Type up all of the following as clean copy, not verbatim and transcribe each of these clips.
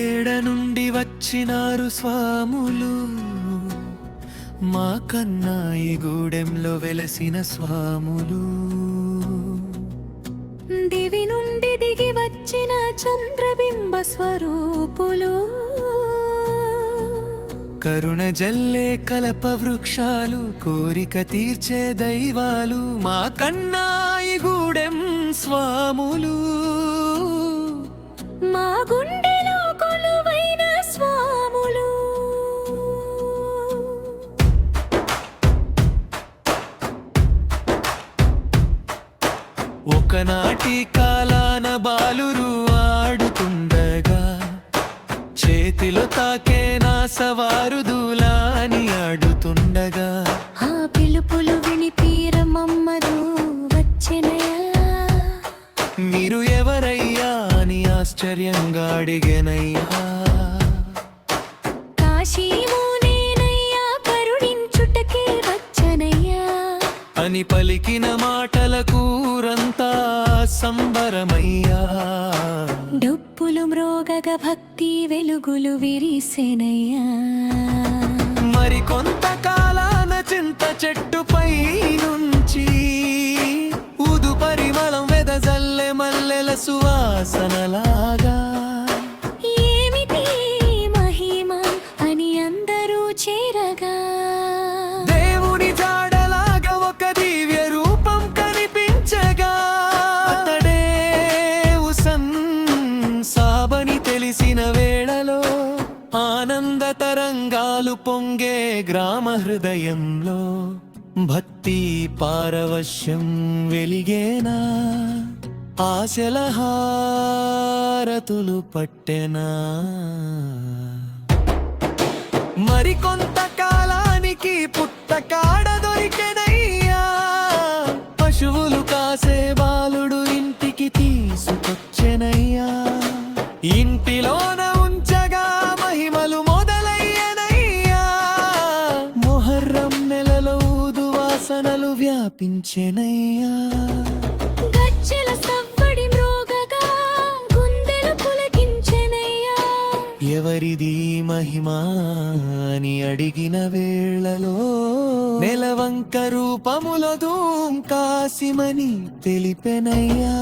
ఏడ నుండి వచ్చినారు స్వాములు, మా కన్నా ఈ గూడెంలో వెలసిన స్వాములు. దివి నుండి దిగి వచ్చిన చంద్రబింబ స్వరూపులు, కరుణ జల్లే కలప వృక్షాలు, కోరిక తీర్చే దైవాలు, మా కన్నా ఈ గూడెం స్వాములు. మా గుండెలో కొలువైన స్వాములు. ఒకనాటి కాలాన బాలురు ఆడుతుండగా, చేతిలో తాకే నా సవారు దూలాని ఆడుతుండగా, ఆ పిలుపులు విని పీరమమ్మదు వచ్చెనయ్యా. మీరు ఎవరయ్యా అని ఆశ్చర్యంగా అడిగెనయ్యా. కాశీమూనేనయ్యా, కరుణించుటకే వచ్చనయ్యా అని పలికిన మాటలకు ఊరంతా సంబరమయ్యా. డప్పులు మ్రోగగ భక్తి వెలుగులు విరిసెనయ్యా. మరి కొంతకాలాన చింత చెట్టుపై నుంచి ఊదు పరిమళం వెదజల్లె మల్లెల సువాసనలాగా, ఏమిటి మహిమ అని అందరూ చేరగా, దేవుని జాడలాగా ఒక దివ్య రూపం కనిపించగా, అతడే ఉసన్ సాబని తెలిసిన వేళలో ఆనంద తరంగాలు పొంగే గ్రామ హృదయంలో. భక్తి పారవశ్యం వెలిగేనా, ఆశల హారతులు పట్టెనా. మరి కొంతకాలానికి పుట్టకాడ దొరికెనయ్యా, పశువులు కాసే బాలుడు ఇంటికి తీసుకొచ్చెనయ్యా. ఇంటిలోన ఉంచగా మహిమలు మొదలయ్యనయ్యా. మొహర్రం నెలలో ఊదు వాసనలు వ్యాపించెనయ్యా. గజ్జెల సవ్వడి మ్రోగగా గుండెలు పులకించెనయ్యా. ఎవరిది మహిమా అని అడిగిన వేళలో నెలవంక రూపములో ధూమ్ కాసిమని తెలిపెనయ్యా.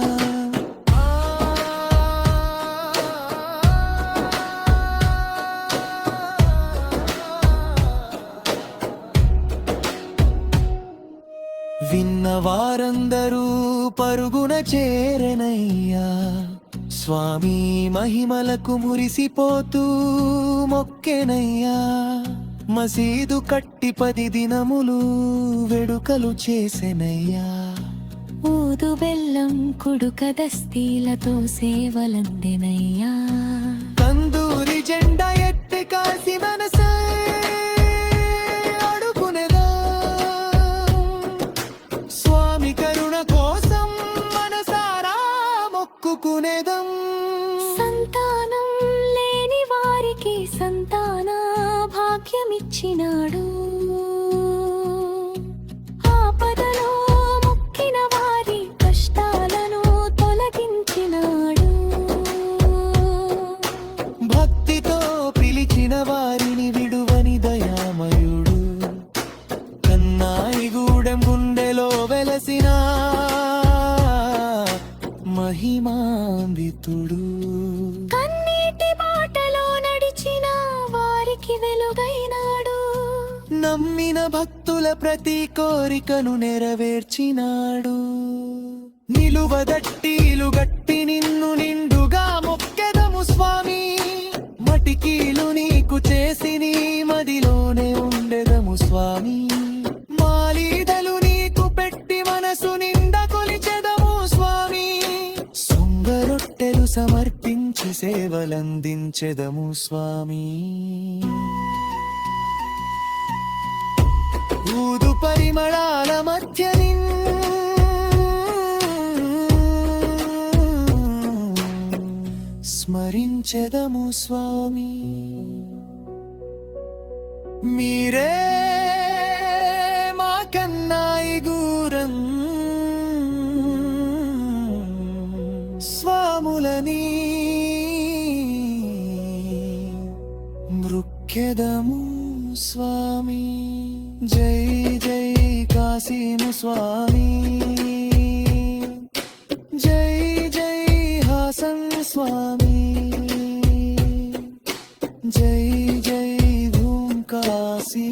విన్న వారందరూ పరుగున చేరనయ్యా. స్వామి మహిమలకు మురిసిపోతూ మొక్కెనయ్యా. మసీదు కట్టి 10 దినములు వేడుకలు చేసెనయ్యా. ఊదు బెల్లం కుడుక దస్తీలతో సేవలందెనయ్యా. కందూరి జెండా ఎత్తి కాసి మనసే అడుగునెదా. స్వామి కరుణ కోసం మనసారా మొక్కుకునేదం. సంతానం లేని వారికి సంతాన భాగ్యమిచ్చినాడు. ఆపదలో మొక్కిన వారి కష్టాలను తొలగించినాడు. భక్తితో పిలిచిన వారిని విడువని దయామయుడు. కన్నాయి గూడెం గుండెలో వెలసిన మహిమాన్వితుడు. కన్నీటి బాటలో నడిచిన వారికి వెలుగైనాడు. నమ్మిన భక్తుల ప్రతి కోరికను నెరవేర్చినాడు. నిలువదట్టీలు గట్టి నిన్ను నిండుగా మొక్కెదము స్వామి. మటికీలు నీకు చేసి నీ మదిలోనే ఉండెదము స్వామి. మాలీదలు నీకు పెట్టి మనసు నిండా కొలిచెదము స్వామి. సొంగరొట్టెలు సమర్పించి సేవలందించెదము స్వామి. ఊదు పరిమళాల మధ్య స్మరించెదము స్వామి. మీరే మా కన్నాయి గూరం స్వాములని మొక్కెదము స్వామి జై జై కాశీము స్వామి జై జై హాసన్ స్వామి జై జై ధూమ్ కాశీ